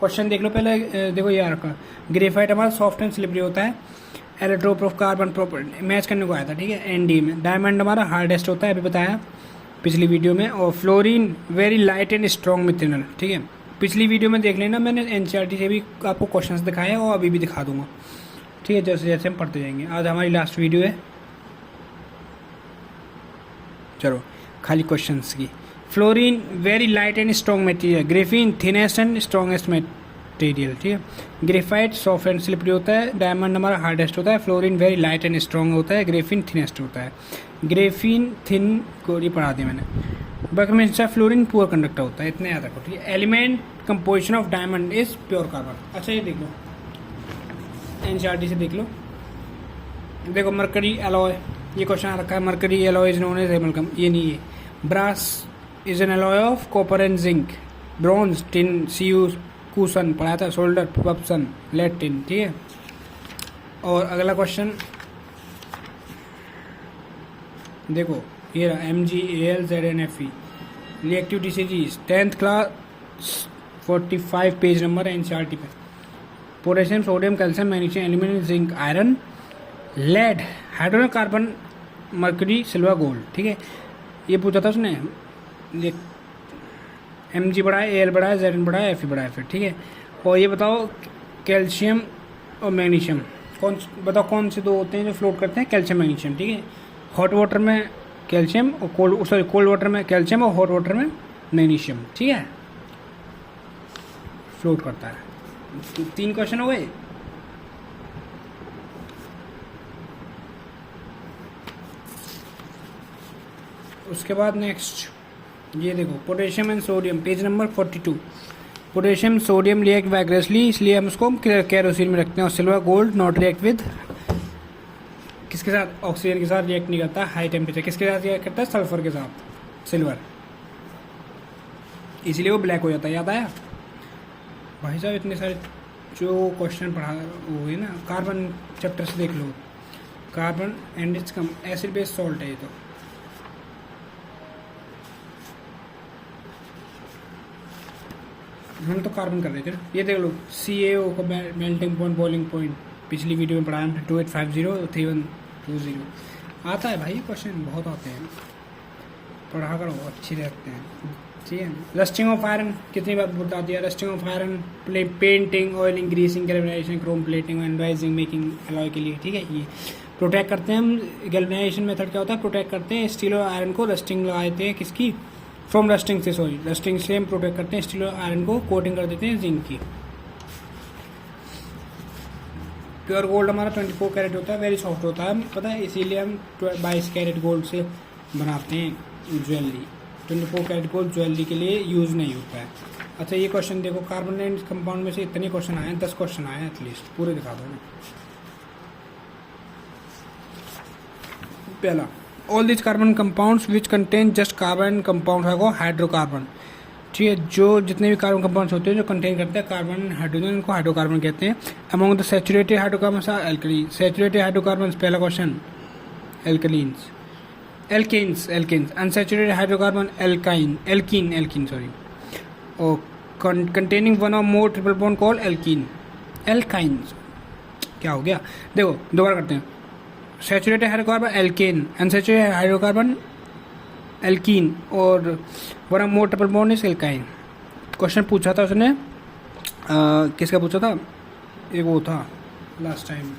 Question देख लो पहले। देखो यार का ग्रेफाइट हमारा सॉफ्ट एंड स्लिपरी होता है, allotrope of carbon property match करने को आया था, ठीक है। एनडी में डायमंड हमारा हार्डेस्ट होता है, अभी बताया पिछली वीडियो में। और fluorine very light and strong methanol, ठीक है। पिछली वीडियो में देख लेना, मैंने एनसीईआरटी से भी आपको क्वेश्चंस दिखाए हैं और अभी भी दिखा दूंगा, ठीक है, जैसे जैसे हम पढ़ते जाएंगे। आज हमारी लास्ट वीडियो है, चलो खाली क्वेश्चंस की। Fluorine very light and strong material, graphene thinnest and strongest material, ठीक है। ग्रेफाइट सॉफ्ट एंड स्लिपरी होता है, डायमंड हमारा हार्डेस्ट होता है, fluorine very light and strong होता है, ग्रेफीन थिनेस्ट होता है। ग्रेफीन थिन को ये पढ़ा दिया मैंने। बाकी में फ्लोरीन पुअर कंडक्टर होता है, इतना याद रखो, ठीक है। Element composition of diamond is pure carbon. अच्छा ये देख लो, एनसीईआरटी से देख लो। देखो मरकरी एलॉय, ये क्वेश्चन आ रखा है, mercury alloy is known as amalgam, ये नहीं है। Brass is an alloy of copper and zinc. Bronze tin CU कूसन पढ़ाया था, सोल्डर पप्सन लेड टिन, ठीक है। और अगला क्वेश्चन देखो, ये रहा MgAlZNFe रिएक्टिव डिसीज 10th class 45 page number NCERT पे। Potassium sodium calcium magnesium aluminium zinc iron lead hydrogen carbon mercury silver gold, ठीक है। ये पूछा था उसने, Mg बड़ा है, Al बड़ा है, Zn बड़ा है, Fe बड़ा है, फिर ठीक है। और ये बताओ कैल्शियम और मैग्नीशियम कौन से दो होते हैं जो फ्लोट करते हैं, कैल्शियम मैग्नीशियम, ठीक है। हॉट वाटर में कैल्शियम और कोल्ड वाटर में कैल्शियम और हॉट वाटर में मैग्नीशियम, ठीक है, फ्लोट करता है। 3 क्वेश्चन हो गए। उसके बाद नेक्स्ट ये देखो, potassium and sodium page number 42। Potassium sodium react vigorously, इसलिए हम उसको केरोसिन में रखते हैं। और silver gold not react with, किसके साथ, ऑक्सीजन के साथ रिएक्ट नहीं करता हाई टेम्परेचर। किसके साथ रिएक्ट करता है, सल्फर के साथ, सिल्वर, इसलिए वो ब्लैक हो जाता है। याद आया भाई साहब, इतने सारे जो क्वेश्चन पढ़ा हुए ना, कार्बन चैप्टर से देख लो। कार्बन एंड इट्स कम एसिड बेस्ड सॉल्ट है ये तो। हम तो कार्बन कर रहे थे ना, ये देख लो CaO का मेल्टिंग पॉइंट बॉइलिंग पॉइंट, पिछली वीडियो में पढ़ाया हमने 2850 आता है भाई, क्वेश्चन बहुत आते हैं, पढ़ा करो, अच्छी रहते हैं, ठीक है। रस्टिंग ऑफ आयरन कितनी बार बता दिया, rusting of iron painting oiling greasing galvanization chrome plating anodizing making alloy के लिए, ठीक है। ये प्रोटेक्ट करते हैं हम, गैल्वेनाइजेशन मेथड क्या होता है, प्रोटेक्ट करते हैं स्टील और आयरन को, रस्टिंग लगा देते हैं किसकी, फ्रॉम रस्टिंग से, सॉरी रस्टिंग से हम प्रोटेक्ट करते हैं स्टील और आयरन को, कोटिंग कर देते हैं जिंक की। प्योर गोल्ड हमारा 24 कैरेट होता है, वेरी सॉफ्ट होता है, पता है, इसीलिए हम 22 कैरेट गोल्ड से बनाते हैं ज्वेलरी। 24 कैरेट गोल्ड ज्वेलरी के लिए यूज़ नहीं होता है। अच्छा ये क्वेश्चन देखो, कार्बन एंड कंपाउंड में से इतने क्वेश्चन आए हैं, 10 क्वेश्चन आए हैं एटलीस्ट, पूरे दिखा दो ना। पहला, all this carbon compounds which contain just carbon compound है हाइड्रोकार्बन, ठीक है। जो जितने भी कार्बन कंपाउंड्स होते हैं जो कंटेन करते हैं कार्बन हाइड्रोजन, उनको हाइड्रोकार्बन कहते हैं। Among the saturated hydrocarbons are alkali, saturated hydrocarbons पहला question alkalines, alkanes unsaturated hydrocarbon alkene sorry, और containing one or more triple bond call alkynes. क्या हो गया, देखो दोबारा करते हैं। Saturated hydrocarbon alkane, unsaturated hydrocarbon alkene, और one of more triple bond is alkyne. Question पूछा था उसने, किसका पूछा था, एक वो था लास्ट टाइम,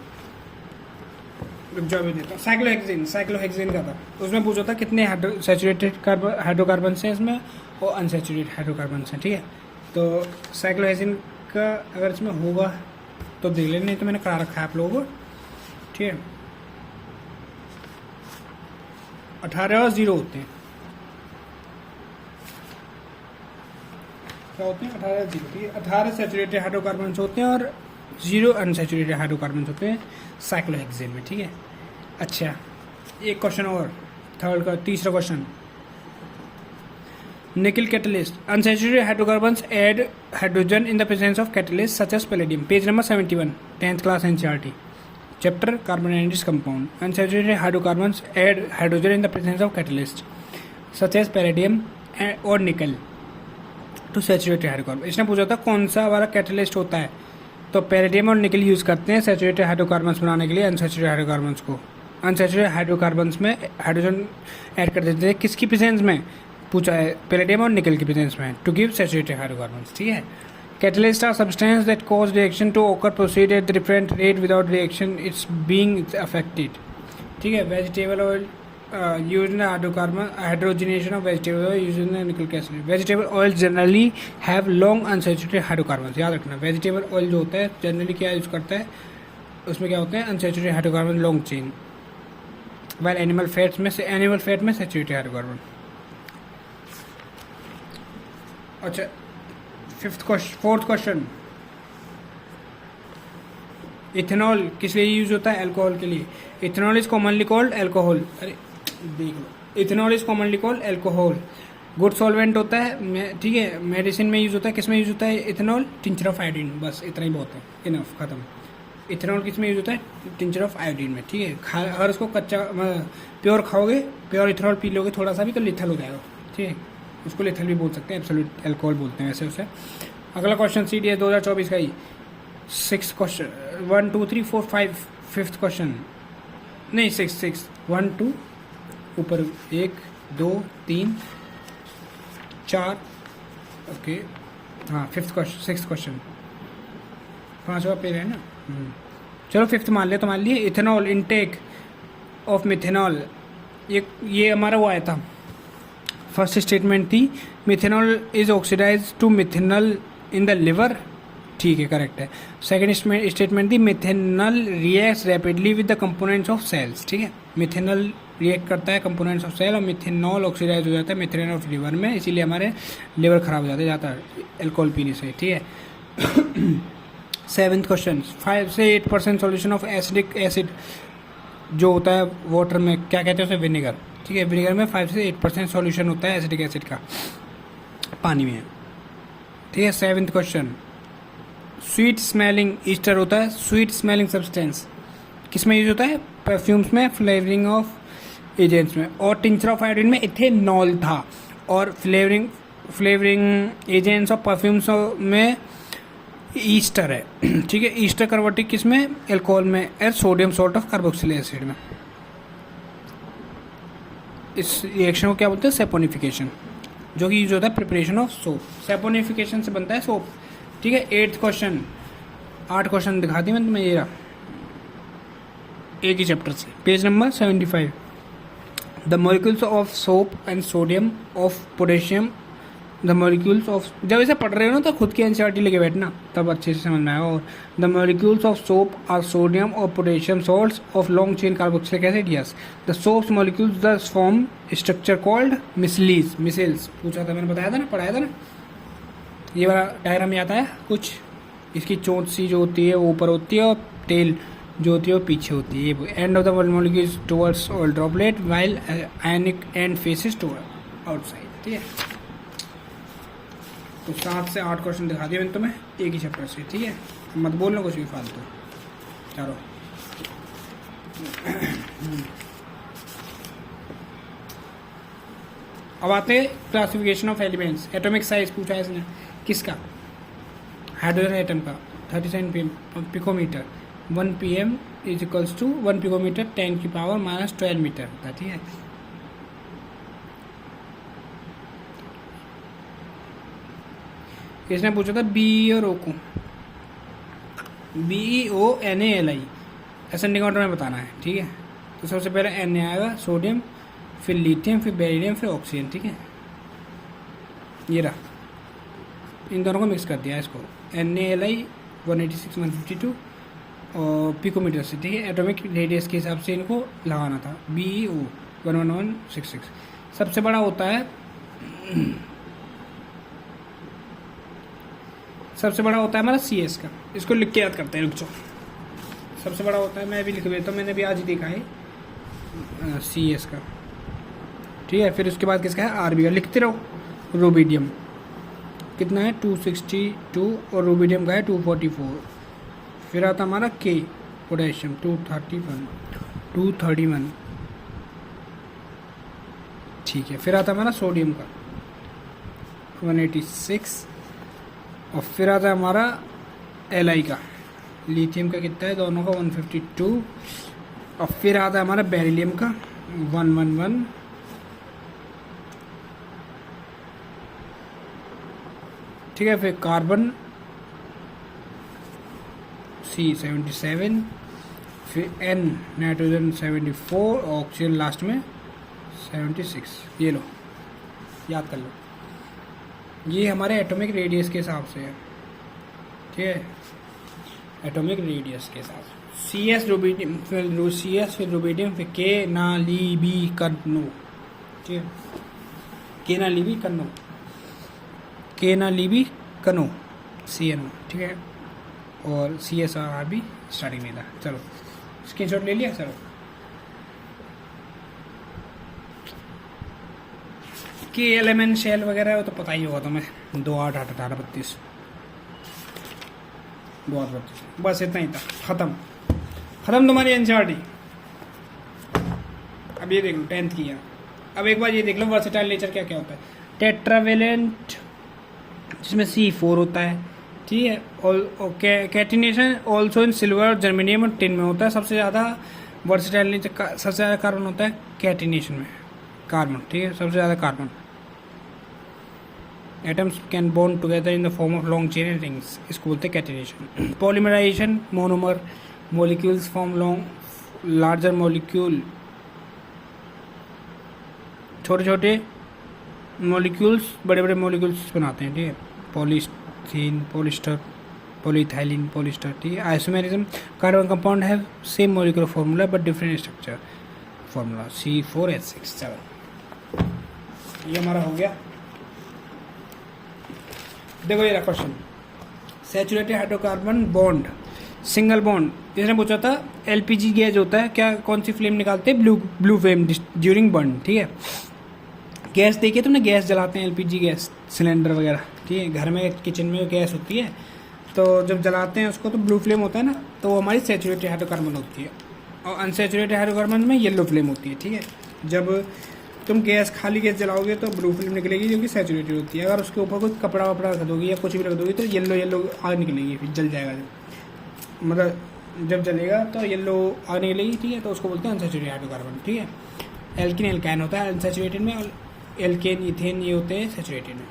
जो भी देता, साइक्लोहेक्सेन का था। उसमें पूछा था कितने सैचुरेटेड हाइड्रोकार्बन हैं इसमें और अनसैचुरेटेड हाइड्रोकार्बन हैं, ठीक है। तो साइक्लोहेक्सेन का अगर इसमें होगा तो देख लेना, नहीं तो मैंने करा रखा है आप लोगों को, ठीक है। 18 और 0 होते हैं, क्या होते हैं, 18 और 0, ठीक है। 18 सैचुरेटेड हाइड्रोकार्बन होते हैं और 0 अनसैचुरेटेड हाइड्रोकार्बन होते हैं साइक्लोहेक्सेन में, ठीक है। अच्छा एक क्वेश्चन और, थर्ड का तीसरा question, nickel catalyst, unsaturated hydrocarbons add hydrogen in the presence of catalyst such as palladium, page number 71, 10th class NCERT chapter carbon and its compound. Unsaturated hydrocarbons add hydrogen in the presence of catalyst such as palladium और nickel. To saturated hydrocarbon. इसने पूछा था कौन सा वाला catalyst होता है, तो पैलेडियम और निकल यूज़ करते हैं सैचुरेटेड हाइड्रोकार्बन्स बनाने के लिए अनसैचुरेटेड हाइड्रोकार्बन्स को। अनसैचुरेटेड हाइड्रोकार्बन्स में हाइड्रोजन ऐड कर देते हैं किसकी प्रेजेंस में, पूछा है पैलेडियम और निकल की प्रेजेंस में, टू गिव सैचुरेटेड हाइड्रोकार्बन्स। ठीक है, catalyst are substance that cause reaction to occur proceed at different rate without reaction its being affected. ठीक है, vegetable oil used in the hydrogenation of vegetable oil used in the nucleic acid. Vegetable oil generally have long unsaturated hydrocarbons. याद रखना, vegetable oil जो होता है generally क्या use करता है, उसमें क्या होते हैं unsaturated hydrocarbon long chain, while animal fat में सैचुरेटेड हाइड्रोकार्बन। अच्छा, फोर्थ क्वेश्चन, इथेनॉल किस लिए यूज होता है, अल्कोहल के लिए। Ethanol is commonly called alcohol, अरे देख लो, ethanol is commonly called alcohol, good solvent होता है। ठीक है, मेडिसिन में यूज होता है, किस में यूज होता है इथेनॉल, टिंचर ऑफ आयोडीन, बस इतना ही बहुत है, इनफ, खत्म। इथेनॉल किस में यूज होता है, टिंचर ऑफ आयोडीन में। ठीक है, अगर उसको कच्चा प्योर खाओगे, प्योर इथेनॉल पी लोगे थोड़ा सा भी तो लिथल हो जाएगा। ठीक है, उसको लिथल भी बोल सकते हैं, एब्सोल्यूट अल्कोहल बोलते हैं वैसे उसे। अगला क्वेश्चन CDS 2024 का ही 6 क्वेश्चन, 1 2 3 4 5, 5th क्वेश्चन नहीं 6 1 2 ऊपर 1 2 3 4, ओके हाँ 6th क्वेश्चन, 5वां पेज है ना। चलो 5th मान लिया, तो मान लिए इथेनॉल इनटेक ऑफ मिथेनॉल, ये हमारा वो आया था, फर्स्ट स्टेटमेंट थी methanol is oxidise to methanol in the liver. ठीक है, करेक्ट है। सेकेंड स्टेटमेंट थी methanol reacts rapidly with the components of cells. ठीक है, मिथेनॉल रिएक्ट करता है कंपोनेंट्स ऑफ सेल और मिथेनॉल ऑक्सीडाइज हो जाता है मिथेनॉल ऑफ लिवर में, इसीलिए हमारे लिवर खराब हो जाता है अल्कोहल पीने से। ठीक है, 7th क्वेश्चन, 5 से 8% सॉल्यूशन ऑफ एसिडिक एसिड जो होता है वाटर में, क्या कहते हैं उसे, विनेगर। ठीक है, विनेगर में 5 से 8% सॉल्यूशन होता है एसिडिक एसिड का पानी में। ठीक है, 7th question, sweet smelling Easter होता है, स्वीट स्मेलिंग सब्सटेंस किस में यूज होता है, परफ्यूम्स में, फ्लेवरिंग ऑफ एजेंट्स में, और टिंचर ऑफ आयोडीन में इथेनॉल था, और फ्लेवरिंग एजेंट्स और परफ्यूम्स में ईस्टर है। ठीक है, ईस्टर कन्वर्टिंग किस में, अल्कोहल में, और sodium salt of carboxylic acid में। इस रिएक्शन को क्या बोलते हैं, सेपोनिफिकेशन, जो कि यूज होता है प्रिपरेशन ऑफ सोप, सेपोनिफिकेशन से बनता है सोप। ठीक है, 8th क्वेश्चन, 8 क्वेश्चन दिखा दी मैंने तुम्हें, ये रहा एक ही चैप्टर से, page number 75। The molecules of soap and sodium of potassium, the molecules of, जब इसे पढ़ रहे हो ना तो खुद की एनसीईआरटी लेके बैठना, तब अच्छे से समझ में आएगा। और the molecules of soap are sodium or potassium salts of long chain carboxylic acid. Yes, the soaps molecules the form structure called micelles. पूछा था मैंने, बताया था ना, पढ़ाया था ना, ये वाला डायग्राम याद आया कुछ, इसकी चोंच सी जो होती है वो ऊपर होती है और तेल जो होती है वो पीछे होती है। End of the molecules towards all droplet while ionic and faces toward outside. ठीक है, तो 7 से 8 क्वेश्चन दिखा दिए मैंने तुम्हें एक ही चैप्टर से। ठीक है, मत बोलना कुछ भी फालतू। चलो अब आते हैं classification of elements. Atomic size पूछा है इसने, किसका, हाइड्रोजन एटम का, 37 picometre, 1 pm is equals to 1 picometre 10⁻⁻12 metre होता है। ठीक है, इसने पूछा था बी और ओ को, BeONaLi असेंडिंग ऑर्डर में बताना है। ठीक है, तो सबसे पहले Na आएगा, सोडियम, फिर लिथियम, फिर बेरिलियम, फिर ऑक्सीजन। ठीक है, ये रहा, इन दोनों को मिक्स कर दिया इसको, NaLi 186 152 और पिकोमीटर से। ठीक है, एटॉमिक रेडियस के हिसाब से इनको लगाना था, BeO 11166। सबसे बड़ा होता है हमारा CS का, इसको लिख के याद करते हैं, रुक जाओ। सबसे बड़ा होता है, मैं भी लिख देता हूँ, मैंने भी आज ही देखा है, CS का। ठीक है, फिर उसके बाद किसका है, RB का, लिखते रहो। रूबिडियम कितना है, 262, और रूबिडियम का है 244। फिर आता हमारा K, पोटेशियम 231। ठीक है, फिर आता हमारा सोडियम का, 186। और फिर आता है हमारा Li का, लिथियम का कितना है दोनों का 152। और फिर आता है हमारा बेरिलियम का 111। ठीक है, फिर कार्बन C77, फिर N नाइट्रोजन 74, ऑक्सीजन लास्ट में 76। ये लो, याद कर लो, ये हमारे एटॉमिक रेडियस के हिसाब से है। ठीक है, एटॉमिक रेडियस के हिसाब से। CS रुबिडियम, फिर CS, फिर रुबिडियम, फिर के ना ली बी कनो। ठीक है, के ना ली बी कनो, के ना ली बी कनो, CNO। ठीक है, और CSR भी स्टार्टिंग में था। चलो स्क्रीनशॉट ले लिया। चलो कि एलिमेंट शेल वगैरह वो तो पता ही होगा तुम्हें, 2 8 8 18 32 2 8 32, बस इतना ही था। खत्म तुम्हारी एनसीईआरटी। अब ये देख लो 10th की है। अब एक बार ये देख लो वर्सेटाइल नेचर क्या क्या होता है। टेट्रावेलेंट जिसमें C4 होता है। ठीक है, और catenation also in silver, germanium और टिन में होता है। सबसे ज़्यादा वर्सेटाइल नेचर का सबसे ज़्यादा कार्बन होता है कैटिनेशन में, कार्बन। ठीक है, सबसे ज़्यादा carbon. Atoms can bond together in the form of long chain rings, इसको बोलते हैं catenation. Polymerisation, monomer molecules form long larger molecule, छोटे छोटे मोलिक्यूल्स बड़े बड़े मोलिक्यूल्स बनाते हैं। ठीक है, पॉलीथीन, पॉलिस्टर, पॉलीथाइलिन, पॉलिस्टर। ठीक है, isomerism, carbon compound have same molecular formula but different structure formula, C4H6। चलो ये हमारा हो गया। देखो ये question, saturated hydrocarbon bond, single bond. इसने पूछा था LPG गैस होता है क्या, कौन सी फ्लेम निकालते हैं, ब्लू फ्लेम ड्यूरिंग बर्न। ठीक है, गैस देखिए तुमने, गैस जलाते हैं LPG गैस, सिलेंडर वगैरह। ठीक है, घर में किचन में गैस होती है, तो जब जलाते हैं उसको तो ब्लू फ्लेम होता है ना, तो वो हमारी सैचुरेटेड हाइड्रोकार्बन होती है। और अनसैचुरेटेड हाइड्रोकार्बन में येलो फ्लेम होती है। ठीक है, जब तुम गैस खाली गैस जलाओगे तो ब्लू फिल्म निकलेगी जो कि सैचुरेटेड होती है। अगर उसके ऊपर कोई कपड़ा वपड़ा रख दोगी या कुछ भी रख दोगी तो येलो आग निकलेगी, फिर जल जाएगा। जब मतलब जब जलेगा तो येलो आग निकलेगी। ठीक है, तो उसको बोलते हैं अनसैचुरेटेड हाइड्रोकार्बन। ठीक है, एल्किन एल्काइन होता है अनसैचुरेटेड में, और एल्केन इथेन ये होते हैं सैचुरेटेड में।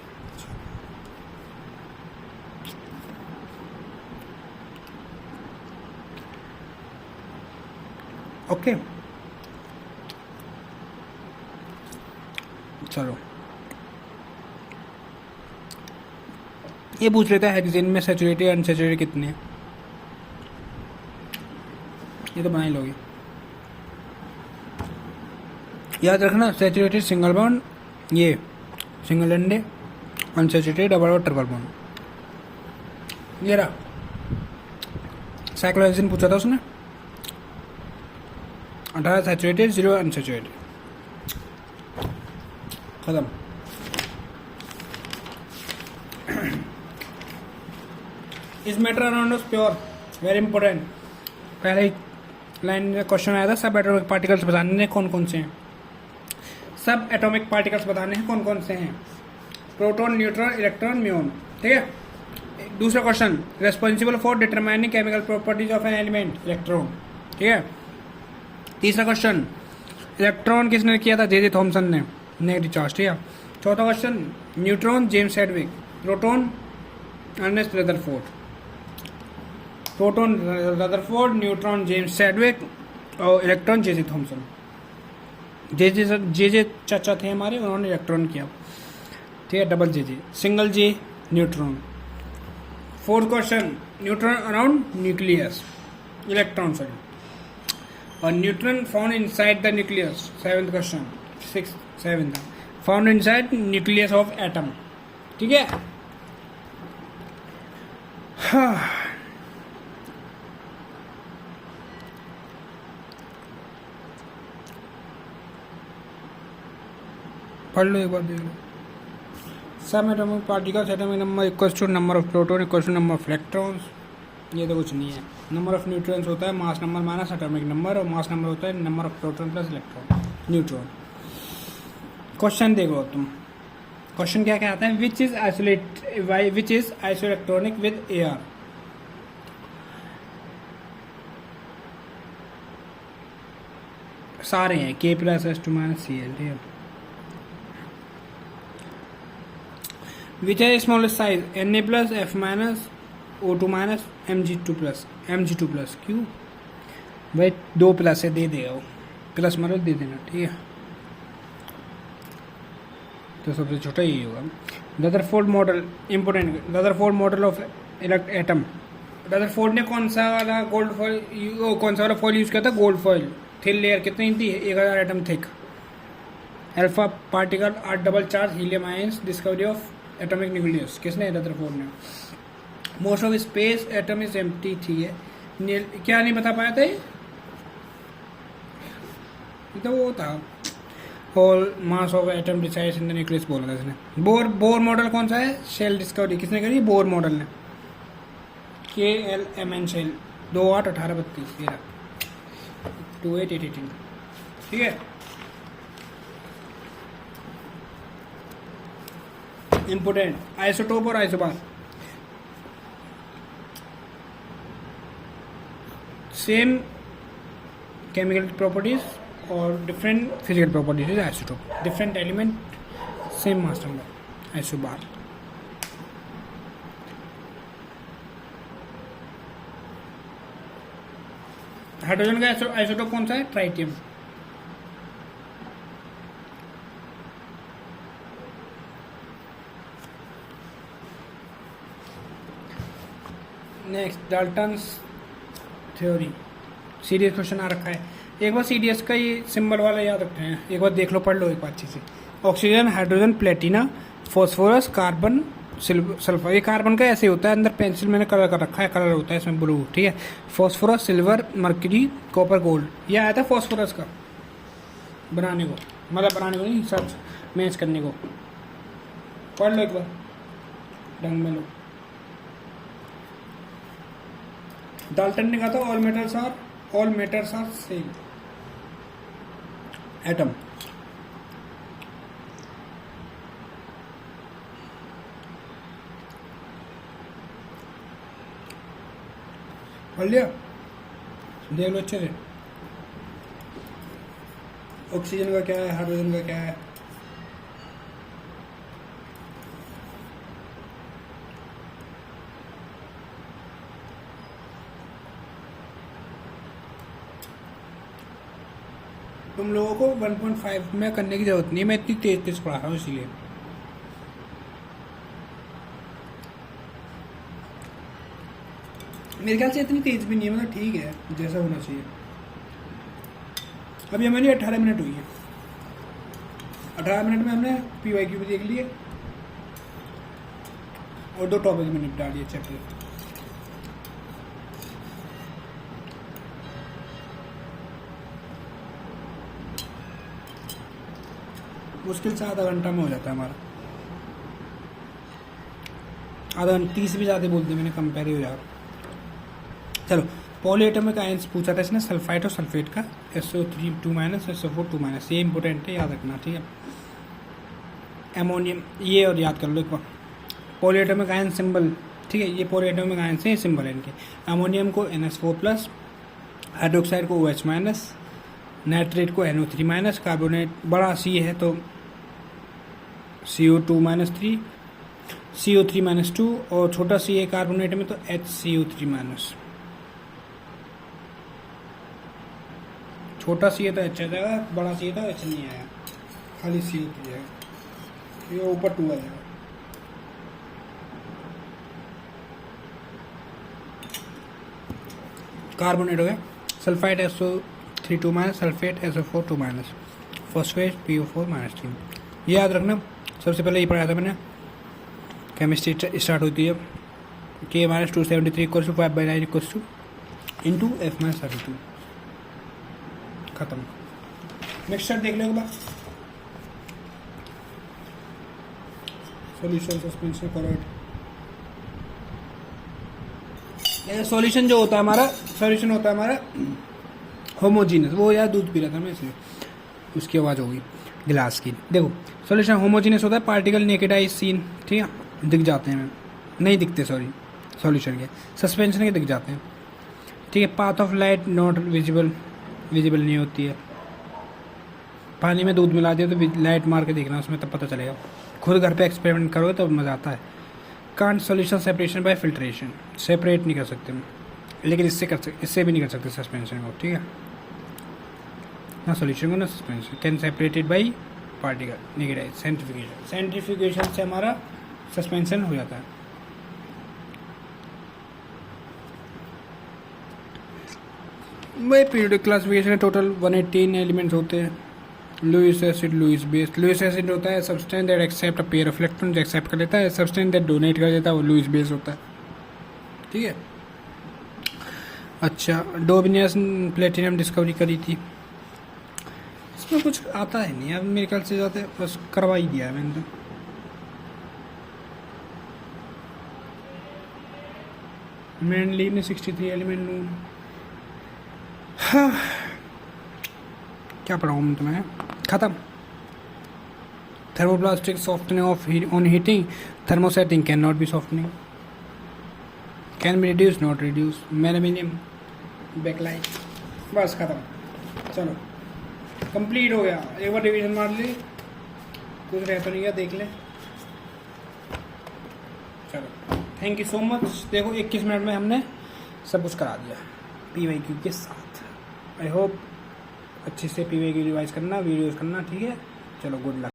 ओके चलो ये पूछ लेता है हेक्सेन में सैचुरेटेड अनसैचुरेटेड कितने हैं, ये तो बना ही लोगे। याद रखना सैचुरेटेड सिंगल बॉन्ड, ये सिंगल एंड, अनसैचुरेटेड डबल और ट्रिपल बॉन्ड। ये रहा साइक्लोहेक्सेन पूछा था उसने, 18 सैचुरेटेड 0 अनसैचुरेटेड। खत्म। इस matter around us pure, very important. पहले ही लाइन में क्वेश्चन आया था, सब एटॉमिक पार्टिकल्स बताने हैं कौन कौन से हैं। सब एटॉमिक पार्टिकल्स बताने हैं कौन कौन से हैं, प्रोटॉन, न्यूट्रॉन, इलेक्ट्रॉन, म्यून। ठीक है, दूसरा question, responsible for determining chemical properties of an element, electron. ठीक है, तीसरा क्वेश्चन, इलेक्ट्रॉन किसने किया था, जे थॉमसन ने, नेगेटिव चार्ज। ठीक है, चौथा question, neutron James Hedwig, proton Ernest Rutherford, proton Rutherford, neutron James Chadwick और इलेक्ट्रॉन जे थॉमसन। जे चाचा थे हमारे, उन्होंने इलेक्ट्रॉन किया। ठीक है, double J, single J neutron. Fourth question, neutron around nucleus, electron sorry, और neutron found inside the nucleus. Seventh question, seventh found inside nucleus of atom. ठीक है, पढ़ लो एक बार, देख लो। सब atomic particles, atomic number equals to number of proton equals to number of electrons. ये तो कुछ नहीं है। नंबर ऑफ न्यूट्रॉन्स होता है mass number minus atomic number, और मास नंबर होता है number of proton plus electron neutron. Question देखो तुम, क्वेश्चन क्या कहता है, which is isoelectronic with AR। सारे हैं K plus S2 minus Cl, ठीक है। विच है smallest size Na plus F minus O2 minus Mg2 plus क्यों भाई, 2 प्लस है, दे देगा वो, प्लस मतलब दे देना, ठीक है। तो सबसे छोटा यही होगा। Rutherford model important, Rutherford model of atom. Rutherford ने कौन सा वाला फॉइल यूज किया था, गोल्ड फॉइल। थिन लेयर कितनी थी, 1000 atom thick. Alpha particle 8 double charge helium ions, discovery of atomic nucleus किसने, रदरफोर्ड ने। Most of space atom is empty थी है, क्या नहीं बता पाया था ये तो वो था whole mass of atom decides in the nucleus बोला था इसने। बोर मॉडल कौन सा है, शेल डिस्कवरी किसने करी, बोर मॉडल ने। KLMN शेल 281832 2818, ठीक है। इंपोर्टेंट आइसोटोप और आइसोबार सेम केमिकल प्रॉपर्टीज और different physical properties is isotope. Different element same mass number, isobar. Hydrogen का आइसोटोप कौन सा है, tritium. Next Dalton's theory, serious question आ रखा है। एक बार सीडीएस का ये सिंबल वाला याद रखते हैं, एक बार देख लो, पढ़ लो एक बार अच्छे से। Oxygen, hydrogen, Platina, phosphorus, carbon, sulphur. ये कार्बन का ऐसे होता है, अंदर पेंसिल मैंने कलर कर रखा है, कलर होता है इसमें ब्लू, ठीक है। Phosphorus, silver, mercury, copper, gold. ये आया था फॉस्फोरस का बनाने को, मतलब बनाने को नहीं, सर्च मैच करने को। पढ़ लो एक बार ढंग में लो। डाल्टन ने कहा था all matters are same atom. पढ़ लिया, देख लो अच्छे से। ऑक्सीजन का क्या है, हाइड्रोजन का क्या है। तुम लोगों को 1.5 में करने की जरूरत नहीं है, मैं इतनी तेज पढ़ा रहा हूँ इसीलिए। मेरे ख्याल से इतनी तेज भी नहीं है, मतलब ठीक है जैसा होना चाहिए। अभी हमारी 18 मिनट हुई है, 18 मिनट में हमने PYQ भी देख लिए और 2 टॉपिक में निपटा लिए चैप्टर। मुश्किल से आधा घंटा में हो जाता है हमारा, आधा घंटा 30 भी ज़्यादा बोलते मैंने, कंपेयर ही हो जाएगा। चलो, पॉलीएटॉमिक आयंस पूछा था इसने, सल्फाइड और सल्फेट का, SO3 2 माइनस, SO4 2 माइनस। ये इंपॉर्टेंट है, याद रखना, ठीक है। एमोनियम, ये और याद कर लो एक बार। पॉलीएटॉमिक आयन सिंबल, ठीक है, ये पॉलीएटॉमिक आयन से सिंबल है इनके। अमोनियम को NH4 प्लस, हाइड्रोक्साइड को OH माइनस, नाइट्रेट को NO3 माइनस, कार्बोनेट बड़ा C है तो CO2 माइनस 3, CO3 माइनस 2, और छोटा C है कार्बोनेट में तो HCO3 माइनस। छोटा C है तो H आ जाएगा, बड़ा C है तो H नहीं आएगा, खाली CO3 है, ये ऊपर 2 आ जाएगा। कार्बोनेट हो गया, sulphide SO3 2 minus, sulphate SO4 2 minus, phosphate PO4 minus 3। ये याद रखना, सबसे पहले ये पढ़ाया था मैंने, केमिस्ट्री स्टार्ट होती है K minus 273 equal to 5/9 equal to into F minus 32, खत्म। नेक्स्ट स्टेप देख लो बात, सॉल्यूशन सस्पेंशन कॉर्ड। सॉल्यूशन जो होता है हमारा, सॉल्यूशन होता है हमारा होमोजीनस। वो यार दूध पी रहा था मैं इसलिए उसकी आवाज़ होगी। ग्लास की। देखो सॉल्यूशन होमोजीनियस होता है, पार्टिकल नेकेड आई सीन, ठीक है, दिख जाते हैं, नहीं दिखते सॉरी सॉल्यूशन के, सस्पेंशन के दिख जाते हैं, ठीक है। Path of light not visible, visible नहीं होती है। पानी में दूध मिला दिया तो लाइट मार के देखना उसमें, तब पता चलेगा। खुद घर पे एक्सपेरिमेंट करोगे तब मज़ा आता है। Can't solution separation by filtration, separate नहीं कर सकते, लेकिन इससे कर सकते, इससे भी नहीं कर सकते सस्पेंशन को, ठीक है ना, सॉल्यूशन को ना suspension. Can separated by particle negative centrifugation, centrifugation से हमारा सस्पेंशन हो जाता है। वही पीरियोडिक क्लासिफिकेशन है, टोटल 118 एलिमेंट्स होते हैं। Lewis acid, Lewis base. Lewis acid होता है substance that accept a pair of electron, जो एक्सेप्ट कर लेता है। सब्सटेंस दैट डोनेट कर देता है वो लुईस बेस होता है, ठीक है। अच्छा, डोबिनियस प्लेटिनम डिस्कवरी करी थी, इसमें कुछ आता है नहीं अब मेरे ख्याल से, जाते बस करवा ही दिया है मैंने तो। मेनली ने 63 एलिमेंट लूँ, हाँ क्या पढ़ाऊँ मैं तुम्हें, ख़त्म। Thermoplastic softening of on heating, thermosetting can not be softening, can be reduce not reduce, aluminium bakelite, बस ख़त्म। चलो कंप्लीट हो गया, एक बार रिवीजन मार ली, कुछ रह तो नहीं गया, देख ले। चलो थैंक यू सो मच। देखो 21 मिनट में हमने सब कुछ करा दिया PYQ के साथ। आई होप अच्छे से PYQ रिवाइज करना, वीडियोस करना, ठीक है। चलो गुड लक।